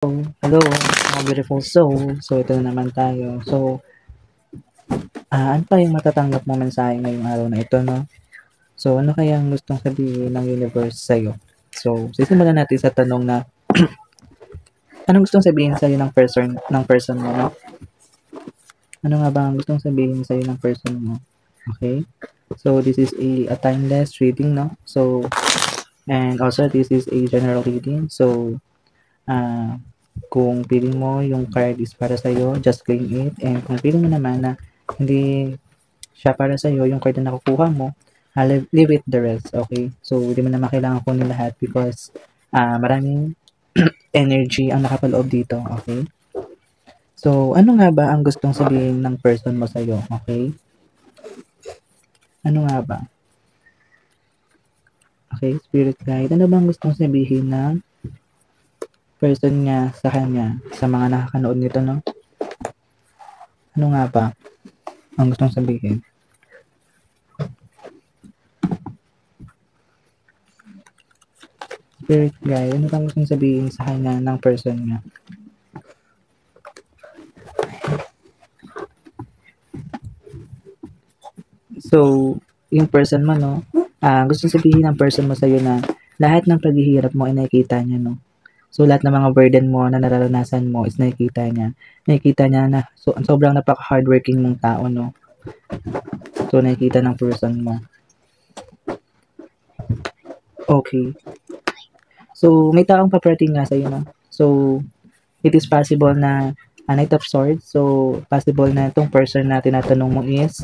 Hello, mga beautiful soul. So, ito na naman tayo. So, ano pa yung matatanggap mo mensahe ngayong araw na ito, no? So, ano kaya ang gustong sabihin ng universe sa'yo? So, sisimulan natin sa tanong na, anong gustong sabihin sa'yo ng person mo, no? Ano nga ba ang gustong sabihin sa'yo ng person mo? Okay? So, this is a timeless reading, no? So, and also, this is a general reading. So, kung feeling mo yung card is para sa'yo, just claim it. And kung feeling mo naman na hindi siya para sa'yo, yung card na nakukuha mo, leave it the rest, okay? So, hindi mo naman kailangan kunin lahat because maraming energy ang nakapaloob dito, okay? So, ano nga ba ang gustong sabihin ng person mo sa'yo, okay? Ano nga ba? Okay, spirit guide. Ano bang gustong sabihin ng person niya sa kanya, sa mga nakakanood nito, no? Ano nga ba ang gustong sabihin? Spirit guide, ano bang gustong sabihin sa kanya ng person niya? So, yung person mo, no? Gusto sabihin ng person mo sa'yo na lahat ng paghihirap mo ay nakikita niya, no? So, lahat ng mga burden mo na nararanasan mo is nakikita niya. Nakikita niya na sobrang napaka-hardworking mong tao, no? So, nakikita ng person mo. Okay. So, may taong paparating nga sa'yo, no? So, it is possible na Knight of Swords. So, possible na itong person na tinatanong mo is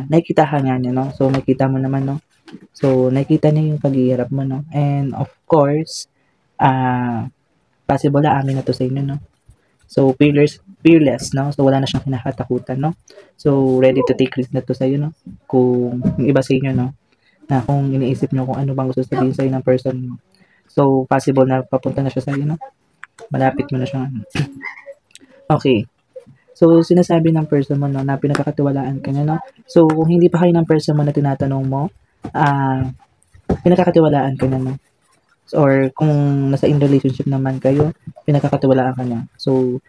nakikita ka nga niya, no? So, nakikita mo naman, no? So, nakikita niya yung paghihirap mo, no? And, of course, possible na amin na to sa inyo, no? So, fearless, no? So, wala na siyang kinakatakutan, no? So, ready to take risk na to sa iyo, no? Kung yung iba sa inyo, no? Na kung iniisip nyo kung ano bang gusto sabihin sa'yo ng person mo. So, possible na papunta na siya sa iyo, no? Malapit mo na siya. Okay. So, sinasabi ng person mo, no, na pinagkakatiwalaan ka niya, no? So, kung hindi pa kayo ng person mo na tinatanong mo, pinagkakatiwalaan ka niya, no? Or kung nasa in relationship naman kayo, pinagkakatiwalaan ka niya. So,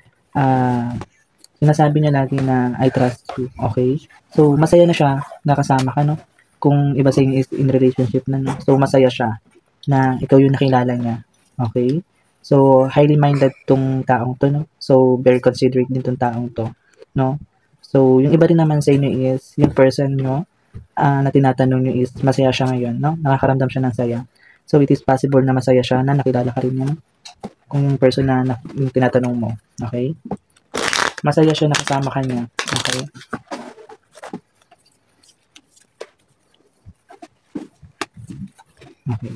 sinasabi niya lagi na I trust you, okay? So, masaya na siya nakasama ka, no? Kung iba sa inyo is in relationship na, no? So, masaya siya na ikaw yung nakilala niya, okay? So, highly minded tong taong to, no? So, very considerate din tong taong to, no? So, yung iba rin naman sa inyo is, yung person nyo, na tinatanong nyo is, masaya siya ngayon, no? Nakakaramdam siya ng saya. So, it is possible na masaya siya na nakilala ka rin niya, no? Kung yung person na yung tinatanong mo, okay? Masaya siya na kasama ka niya, okay? Okay.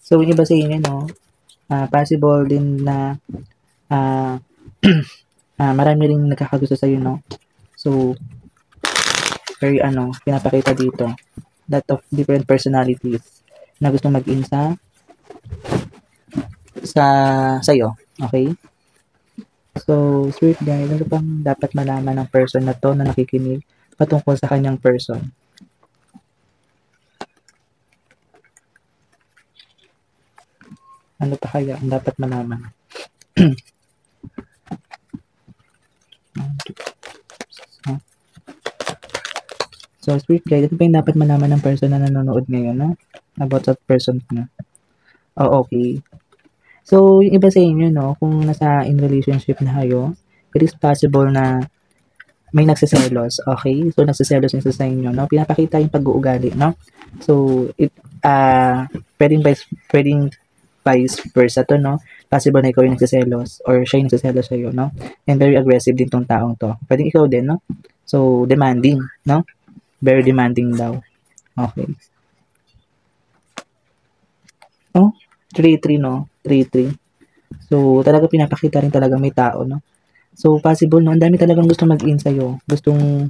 So, yung iba sa inyo, no? Possible din na uh, marami ring nagkakagusto sa'yo, no? So, very pinapakita dito. Lot of different personalities na gustong mag-in sa'yo. Okay? So, sweet guy, ano bang dapat malaman ng person na to na nakikinig patungkol sa kanyang person? Ano pa kaya ang dapat malaman? So, sweet guy, ano ba yung dapat malaman ng person na nanonood ngayon, no? About that person na. Oh, okay. So, yung iba sa inyo, no, kung nasa in relationship na kayo, it is possible na may nagsiselos, okay? So, nagsiselos yung isa sa inyo, no? Pinapakita yung pag-uugali, no? So, pwedeng vice versa to, no? Possible na ikaw yung nagsiselos or siya yung nagsiselos sa'yo, no? And very aggressive din tong taong to. Pwedeng ikaw din, no? So, demanding, no? Very demanding daw. Okay. Oh, 3-3, no? 3-3. So, talaga pinapakita rin talaga may tao, no? So, possible, no? Ang dami talagang gusto mag-in sa'yo. Gustong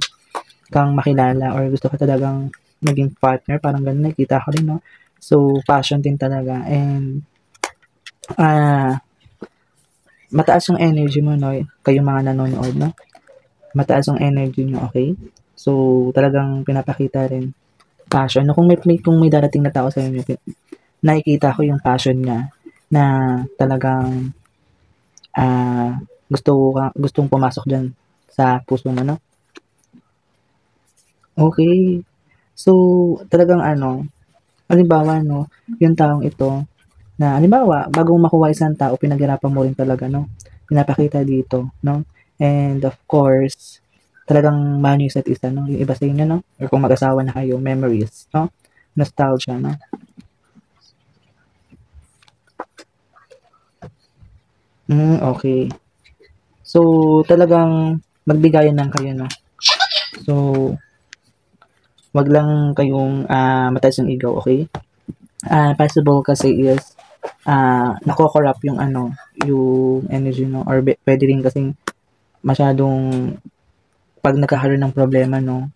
kang makilala or gusto ka talagang maging partner. Parang ganun, nakita ko rin, no? So, passion din talaga. And, mataas yung energy mo, no? Kayong mga nanonood, no? Mataas yung energy nyo, okay? So, talagang pinapakita rin passion. No, kung may darating na tao sa inyo, nakikita ko yung passion niya na talagang gustong pumasok diyan sa puso mo, no? Okay. So, talagang ano, halimbawa 'no, yung taong ito na halimbawa bago mo makuha isang tao pinaghirapan mo rin talaga 'no, pinapakita dito 'no, and of course, talagang mahal niyo isa't isa 'no, yung iba sa inyo 'no, or kung mag-asawa na kayo, memories 'no, nostalgia 'no. Okay. So, talagang magbigayan lang kayo 'no. So, 'wag lang kayong, mataas yung ego, okay? Possible kasi is, nako-corrupt yung ano, yung energy 'no, or puwede rin kasing masyadong 'pag nagkakaroon ng problema 'no,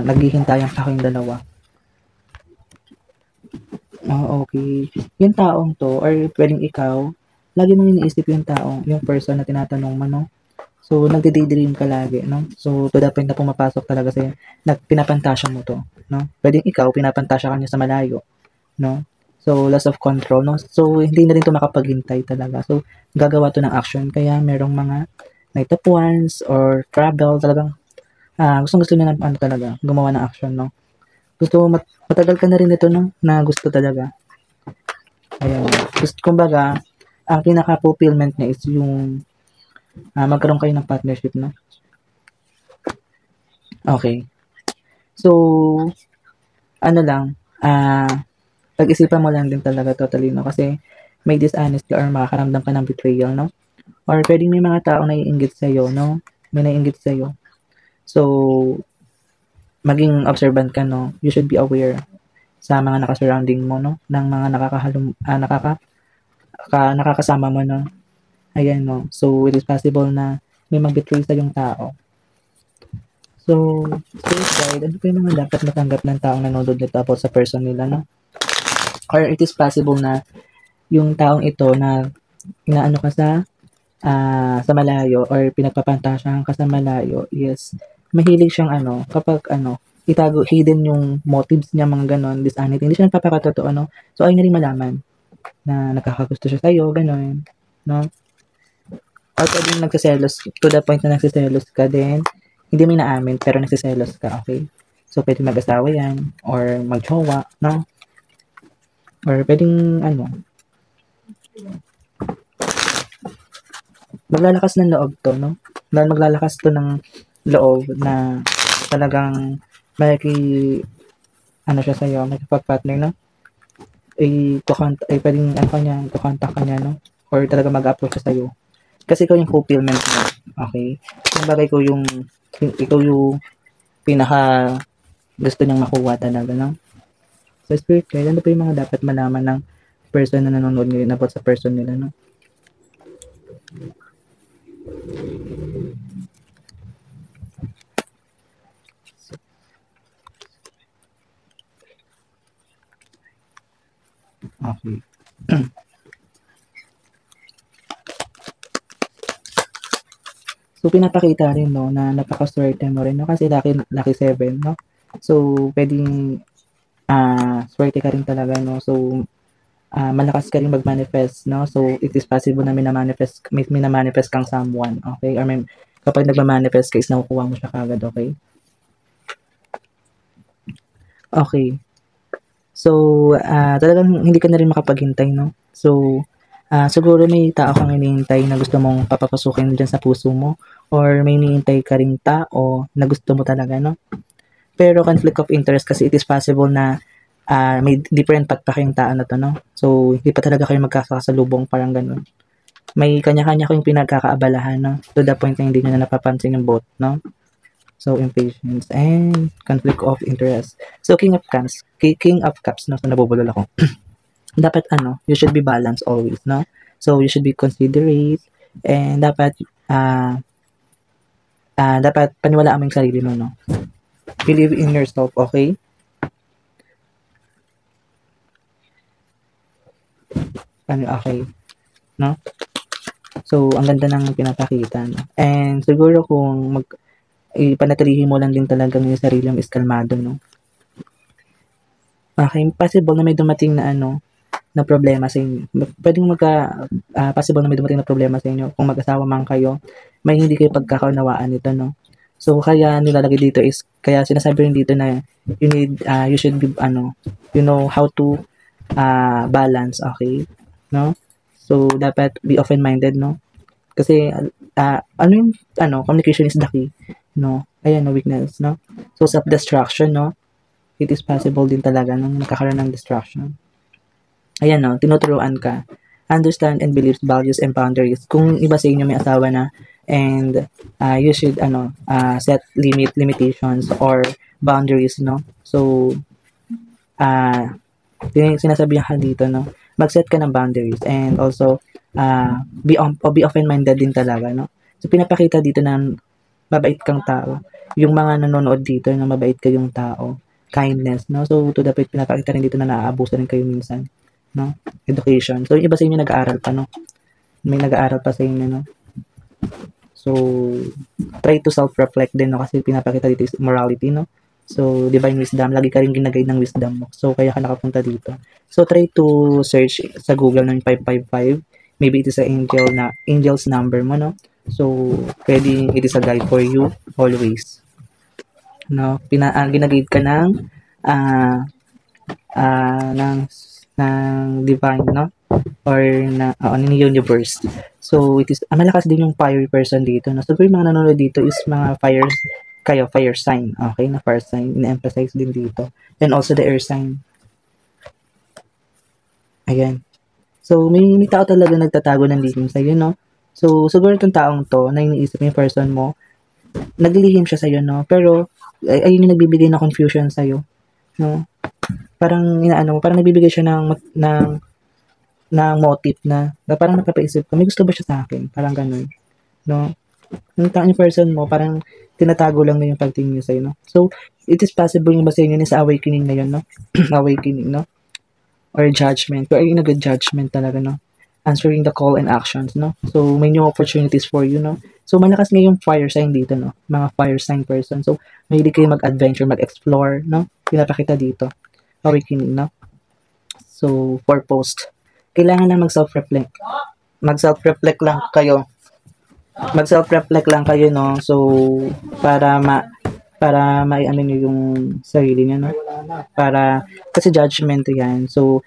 naghihintayan pa kayong dalawa. Okay. Yung taong 'to or puwedeng ikaw, lagi mong iniisip yung tao, yung person na tinatanong mo 'no. So, nagde-daydream ka lagi 'no. So, to the point na pumapasok talaga sa'yo, pinapantasya mo 'to 'no. Puwedeng ikaw pinapantasya ka niya sa malayo 'no. So, loss of control 'no. So, hindi na rin 'to makapaghintay talaga. So, gagawa 'to ng action kaya merong mga night of wands or travel talagang, gustong-gusto niya ng ano talaga, gumawa ng action 'no. Gusto matagal ka na rin nito 'no, na gusto talaga, ayan. Kumbaga, ang pinaka-fulfillment niya is yung, magkaroon kayo ng partnership 'no. Okay. So, ano lang, pag-isipan mo lang din talaga totally 'no, kasi may dishonesty or makakaramdam ka ng betrayal 'no, or puwedeng may mga taong naiinggit sa'yo 'no, may naiinggit sa'yo. So, maging observant ka 'no, you should be aware sa mga naka-surrounding mo 'no, ng mga nakakasama mo 'no, ayan 'no. So, it is possible na may mag-betray sa'yong tao. So, spirit guide, ano pa yung mga dapat matanggap ng taong nanonood nito about sa person nila 'no? Or it is possible na yung taong ito na inaano ka sa malayo or pinagpapantasyahan ka sa malayo is mahilig siyang ano, kapag ano, itago hidden yung motives niya, mga gano'n, dishonesty. Hindi siya nagpapakatotoo 'no. So, ayaw niya ring malaman na nagkakagusto siya sa'yo, gano'n 'no. Or puwedeng nagseselos to the point na nagseselos ka din, hindi mo inaamin pero nagseselos ka, okay? So, puwedeng mag-asawa 'yan or mag-jowa 'no, or puwedeng ano, maglalakas ng loob 'to 'no, maglalakas 'to ng loob na talagang ano siya sa'yo, makikipag-partner 'no, puwedeng ano ka niya, iko-contact ka niya 'no, or talagang mag-a-approach siya sa'yo. Kasi ikaw yung fulfillment mo, okay? Kumbaga ikaw yung pinaka gusto niyang makuha talaga 'no. So, spirit guide, ano pa yung mga dapat malaman ng person na nanonood ngayon about sa person nila 'no? Okay. So, pinapakita rin 'no, na napakasuwerte mo rin 'no, kasi lucky 7 'no. So, puwedeng, suwerte ka rin talaga 'no. So, malakas ka rin mag-manifest 'no. So, it is possible na may mina-manifest kang someone, okay? Or kapag nagma-manifest ka is nakukuha mo siya kaagad, okay? Okay. So, talagang hindi ka na rin makapaghintay 'no. So, siguro may tao kang hinihintay na gusto mong papapasukin diyan sa puso mo, or may hinihintay ka ring tao na gusto mo talaga 'no. Pero conflict of interest kasi it is possible na, may different path pa kayong tao na 'to 'no. So, hindi pa talaga kayo magkakasalubong, parang gano'n. May kanya-kanya kayong pinagkakaabalahan 'no, to the point na hindi niyo na napapansin yung both 'no. So, impatience and conflict of interest. So, King of Cups 'no, so nabubulol ako. Dapat ano, you should be balanced always 'no. So, you should be considerate and dapat paniwalaan mo yung sarili mo 'no. Believe in yourself, okay? Okay, 'no? So, ang ganda ng pinapakita 'no. And siguro kung ipanatilihin mo lang din talagang yung sarili mo is kalmado 'no. Okay, possible na may dumating na ano, na problema sa inyo. Pwedeng possible na may dumating na problema sa inyo kung mag-asawa man kayo, may hindi kayo pagkakaunawaan nito, no? So, kaya nilalagay dito is, kaya sinasabi rin dito na you should be, you know how to balance, okay? No? So, dapat be open-minded, no? Kasi, communication is the key, no? Ayan, no, weakness, no? So, self-destruction, no? It is possible din talaga nung nakakaroon ng distraction. Ayan, no? Tinuturuan ka. Understand and believe values and boundaries. Kung iba sa inyo may asawa na, and you should, set limitations or boundaries, no? So, sinasabihan ka dito, no? Mag-set ka ng boundaries and also, be open-minded din talaga, no? So, pinapakita dito na mabait kang tao. Yung mga nanonood dito na mabait kayong tao. Kindness, no? So, to the point, pinapakita rin dito na naaabuso rin kayo minsan, no? Education. So, yung iba sa inyo nag-aaral pa, no? May nag-aaral pa sa inyo, no? So, try to self-reflect din, no? Kasi pinapakita dito is morality, no? So, divine wisdom. Lagi ka rin ginagay ng wisdom mo. So, kaya ka nakapunta dito. So, try to search sa Google ng 555. Maybe it is angel's number mo, no? So, pwede it is a guide for you always. No? Ginagate ka ng divine, no? Or ng universe. So, it is, malakas din yung fiery person dito, no? So, yung mga nanonood dito is mga fire sign, okay? Na fire sign, ina-emphasize din dito. And also the air sign. Ayan. So, may tao talaga nagtatago ng lihim sa'yo, no? So, siguro itong taong to, na iniisip yung person mo, naglilihim siya sa'yo, no? Pero, ayun yung nagbibigay ng confusion sa'yo, no? Parang, parang nagbibigay siya ng motive na parang napapaisip ko, may gusto ba siya sa akin? Parang ganun, no? Yung person mo, parang tinatago lang na yung pagtingin niya sa'yo, no? So, it is possible yung ba sa inyo sa awakening na yun, no? Awakening, no? Or judgment. Or in a good judgment talaga, no? Answering the call and actions, no? So, may new opportunities for you, no? So, malakas nga yung fire sign dito, no? Mga fire sign person. So, mahilig kayo mag-adventure, mag-explore, no? Pinapakita dito. Awakening, no? So, for post. Kailangan lang mag-self-reflect. Mag-self-reflect lang kayo. Mag-self-reflect lang kayo, no? So, para maiano nyo yung sarili nyo, no? Kasi judgment yan. So,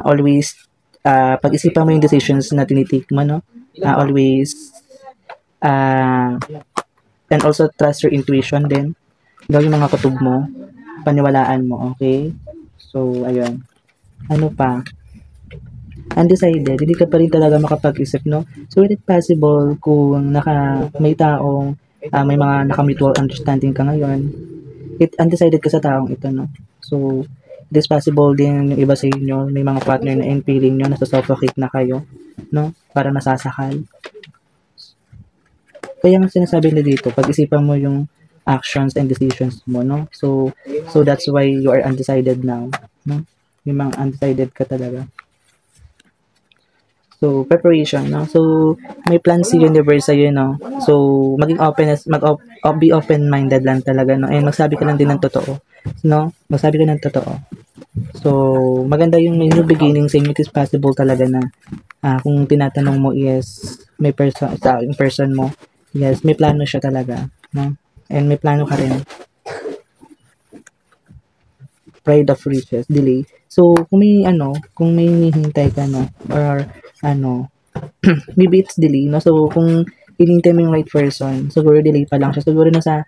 always, pag-isipan mo yung decisions na tinitake mo, no? Always, and also trust your intuition din. Gawin yung mga kutub mo, paniwalaan mo, okay? So, ayun. Ano pa? Undecided, hindi ka pa rin talaga makapag-isip, no? So, is it possible kung may taong, may mga naka-mutual understanding ka ngayon, undecided ka sa taong ito, no? So, it is possible din yung iba sa inyo, may mga partner na in feeling nyo, nasa-suffocate na kayo, no? Para nasasakal. Kaya nga sinasabi na dito, pag-isipan mo yung actions and decisions mo, no? So that's why you are undecided now, no? Yung mga undecided ka talaga. So, preparation, no? So, may plan si universe sa'yo, no? So, maging be open-minded lang talaga, no? And magsabi ka lang din ng totoo, no? Magsabi ka ng totoo. So, maganda yung new beginning sa inyo. It is possible talaga na kung tinatanong mo is may person mo, yes, may plano siya talaga, no? And may plano ka rin. Pride of riches, delay. So, kung may hinihintay ka, no? Or, maybe it's delay, no? So, kung hinihintay mo yung right person, siguro delay pa lang siya. Siguro nasa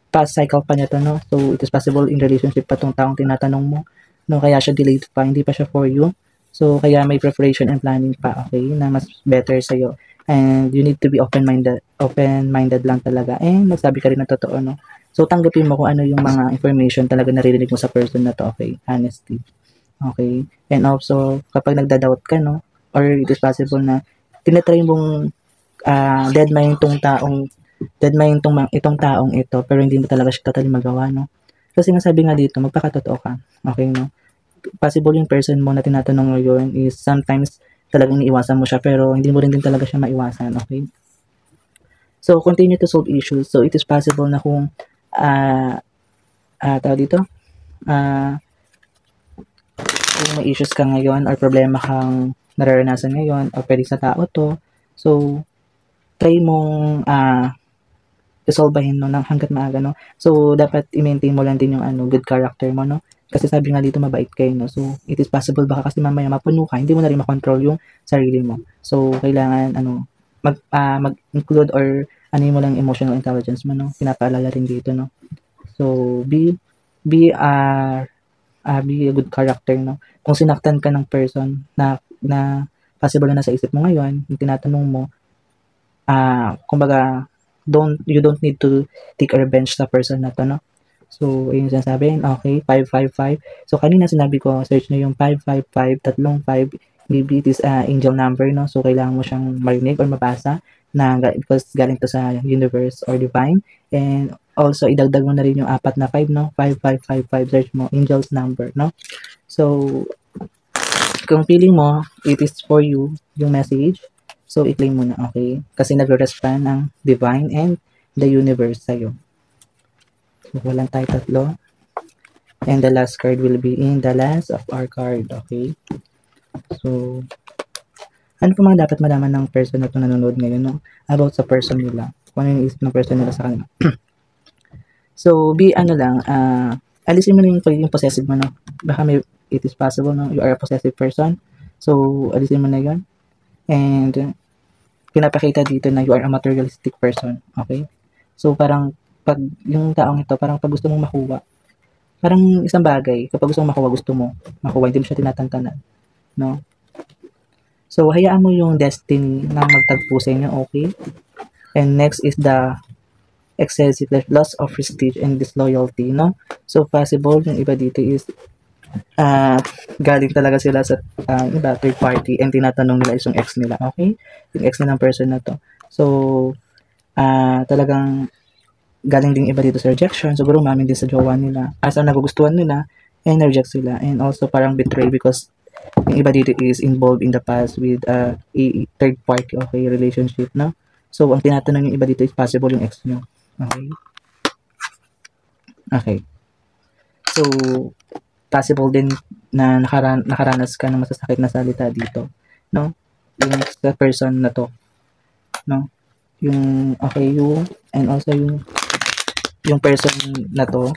past cycle pa niya to, no? So, it is possible in relationship pa tong taong tinatanong mo, no? Kaya siya delayed pa, hindi pa siya for you. So, kaya may preparation and planning pa, okay? Na mas better sa'yo. And you need to be open-minded lang talaga. And magsabi ka rin ng totoo, no? So, tanggapin mo kung ano yung mga information talaga naririnig mo sa person na to, okay? Honesty. Okay? And also, kapag nagda-doubt ka, no? Or it is possible na tinatry mong deadline itong taong ito, pero hindi mo talaga siya totally magawa, no? Kasi nga sabi nga dito, magpakatotoo ka. Okay, no? Possible yung person mo na tinatanong mo yun is sometimes talagang iniiwasan mo siya, pero hindi mo rin din talaga siya maiwasan, okay? So, continue to solve issues. So, it is possible na kung tawag dito, kung may issues ka ngayon or problema kang nararanasan ngayon or pwede sa tao to, so try mong resolbahin no ng hangga't maaga, no. So dapat i-maintain mo lang din yung good character mo, no. Kasi sabi nga dito mabait kayo, no. So it is possible baka kasi mamaya mapuno ka, hindi mo na rin makontrol yung sarili mo. So kailangan mag-include or mo lang emotional intelligence mo, no. Pinapaalala rin dito, no. So be a good character, no. Kung sinaktan ka ng person na possible na nasa isip mo ngayon, yung tinatanong mo, kumbaga, you don't need to take a revenge sa person na to, no? So, ayun yung sinasabi, okay, 555. So, kanina sinabi ko, search na yung 555, tatlong 5, maybe it is angel number, no? So, kailangan mo siyang marinig or mabasa because galing to sa universe or divine. And also, idagdag mo na rin yung 4 na 5, no? 5555, search mo, angel's number, no? So, kung feeling mo, it is for you, yung message, so, i-claim mo na, okay? Kasi nagre-respond ang divine and the universe sa'yo. So, walang tayo tatlo. And the last card will be in the last of our card, okay? So, ano po mga dapat malaman ng person na ito nanonood ngayon, no? About sa person nila. Kung ano yung isip ng person nila sa kanila. So, alisin mo na yung possessive mo, no? Baka it is possible, no? You are a possessive person. So, alisin mo na yun. And pinapakita dito na you are a materialistic person, okay? So parang pag yung taong ito, parang pag gusto mong makuha, parang isang bagay, kapag gusto mong makuha, gusto mo makuha, hindi mo siya tinatantanan, no? So hayaan mo yung destiny na magtagpo sa inyo, okay? And next is the excessive loss of prestige and disloyalty, no? So possible yung iba dito is galing talaga sila sa iba, third party, and tinatanong nila is yung ex nila, okay? Yung ex na ng person na to. So, talagang galing din iba dito sa rejection, siguro mamin din sa jowa nila, asa nagugustuhan nila, and reject sila, and also parang betray because yung iba dito is involved in the past with a third party, okay, relationship, no? So, ang tinatanong yung iba dito is possible yung ex nyo, okay? Okay. So, possible din na nakaranas ka ng masasakit na salita dito, no? Yung sa person na to, no? Yung, okay, and also yung person na to,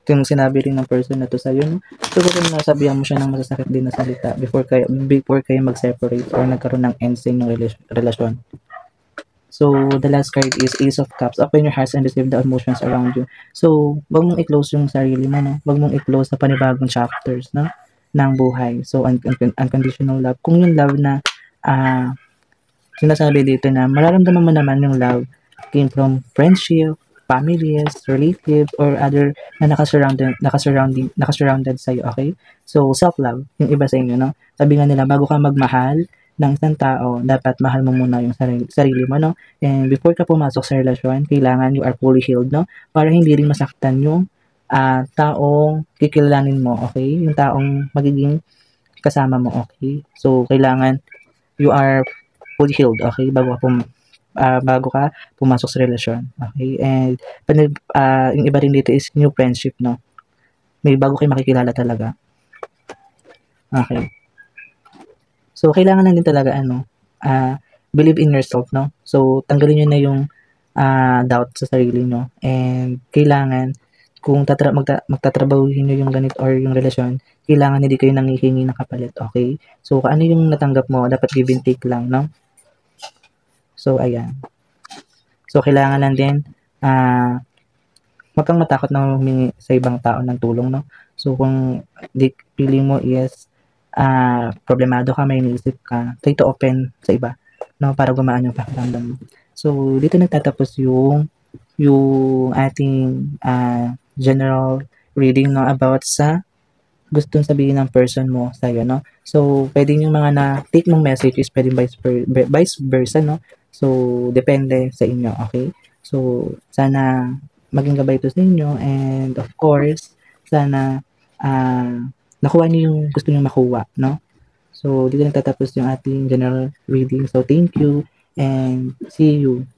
yung sinabi rin ng person na to sa'yo, no? Siguro nasabihan mo siya ng masasakit din na salita before kayo mag-separate or nagkaroon ng end sa inyong relasyon. So, the last card is Ace of Cups. Open your hearts and receive the emotions around you. So, wag mong i-close yung sarili mo, no? Wag mong i-close sa panibagong chapters, no? Ng buhay. So, unconditional love. Kung yung love na, sinasabi dito na, mararamdaman mo naman yung love came from friendship, families, relatives, or other na nakasurrounded sa'yo, okay? So, self-love, yung iba sa inyo, no? Sabi nga nila, bago ka magmahal ng isang tao, dapat mahal mo muna yung sarili mo, no? And before ka pumasok sa relasyon, kailangan you are fully healed, no? Para hindi rin masaktan yung taong kikilalanin mo, okay? Yung taong magiging kasama mo, okay? So, kailangan you are fully healed, okay? Bago ka pumasok sa relasyon, okay? And yung iba rin dito is new friendship, no? May bago kayo makikilala talaga. Okay. So, kailangan lang din talaga, believe in yourself, no? So, tanggalin nyo na yung doubt sa sarili nyo. And, kailangan, kung magtatrabahuhin nyo yung ganito or yung relasyon, kailangan hindi kayo nangihingi ng kapalit, okay? So, ano yung natanggap mo, dapat give and take lang, no? So, ayan. So, kailangan lang din, wag kang matakot na humingi sa ibang tao ng tulong, no? So, kung feeling mo is problemado ka, may iniisip ka, try to open sa iba, no, para gumaan yung pakiramdam mo. So, dito nagtatapos yung ating general reading, no, about sa gustong sabihin ng person mo sa'yo, no. So, pwedeng yung mga na-take mong message is pwedeng vice versa, no. So, depende sa inyo, okay? So, sana maging gabay ito sa inyo, and of course, sana nakuha niyo yung gusto niyo makuha, no? So, dito nagtatapos yung ating general reading. So, thank you and see you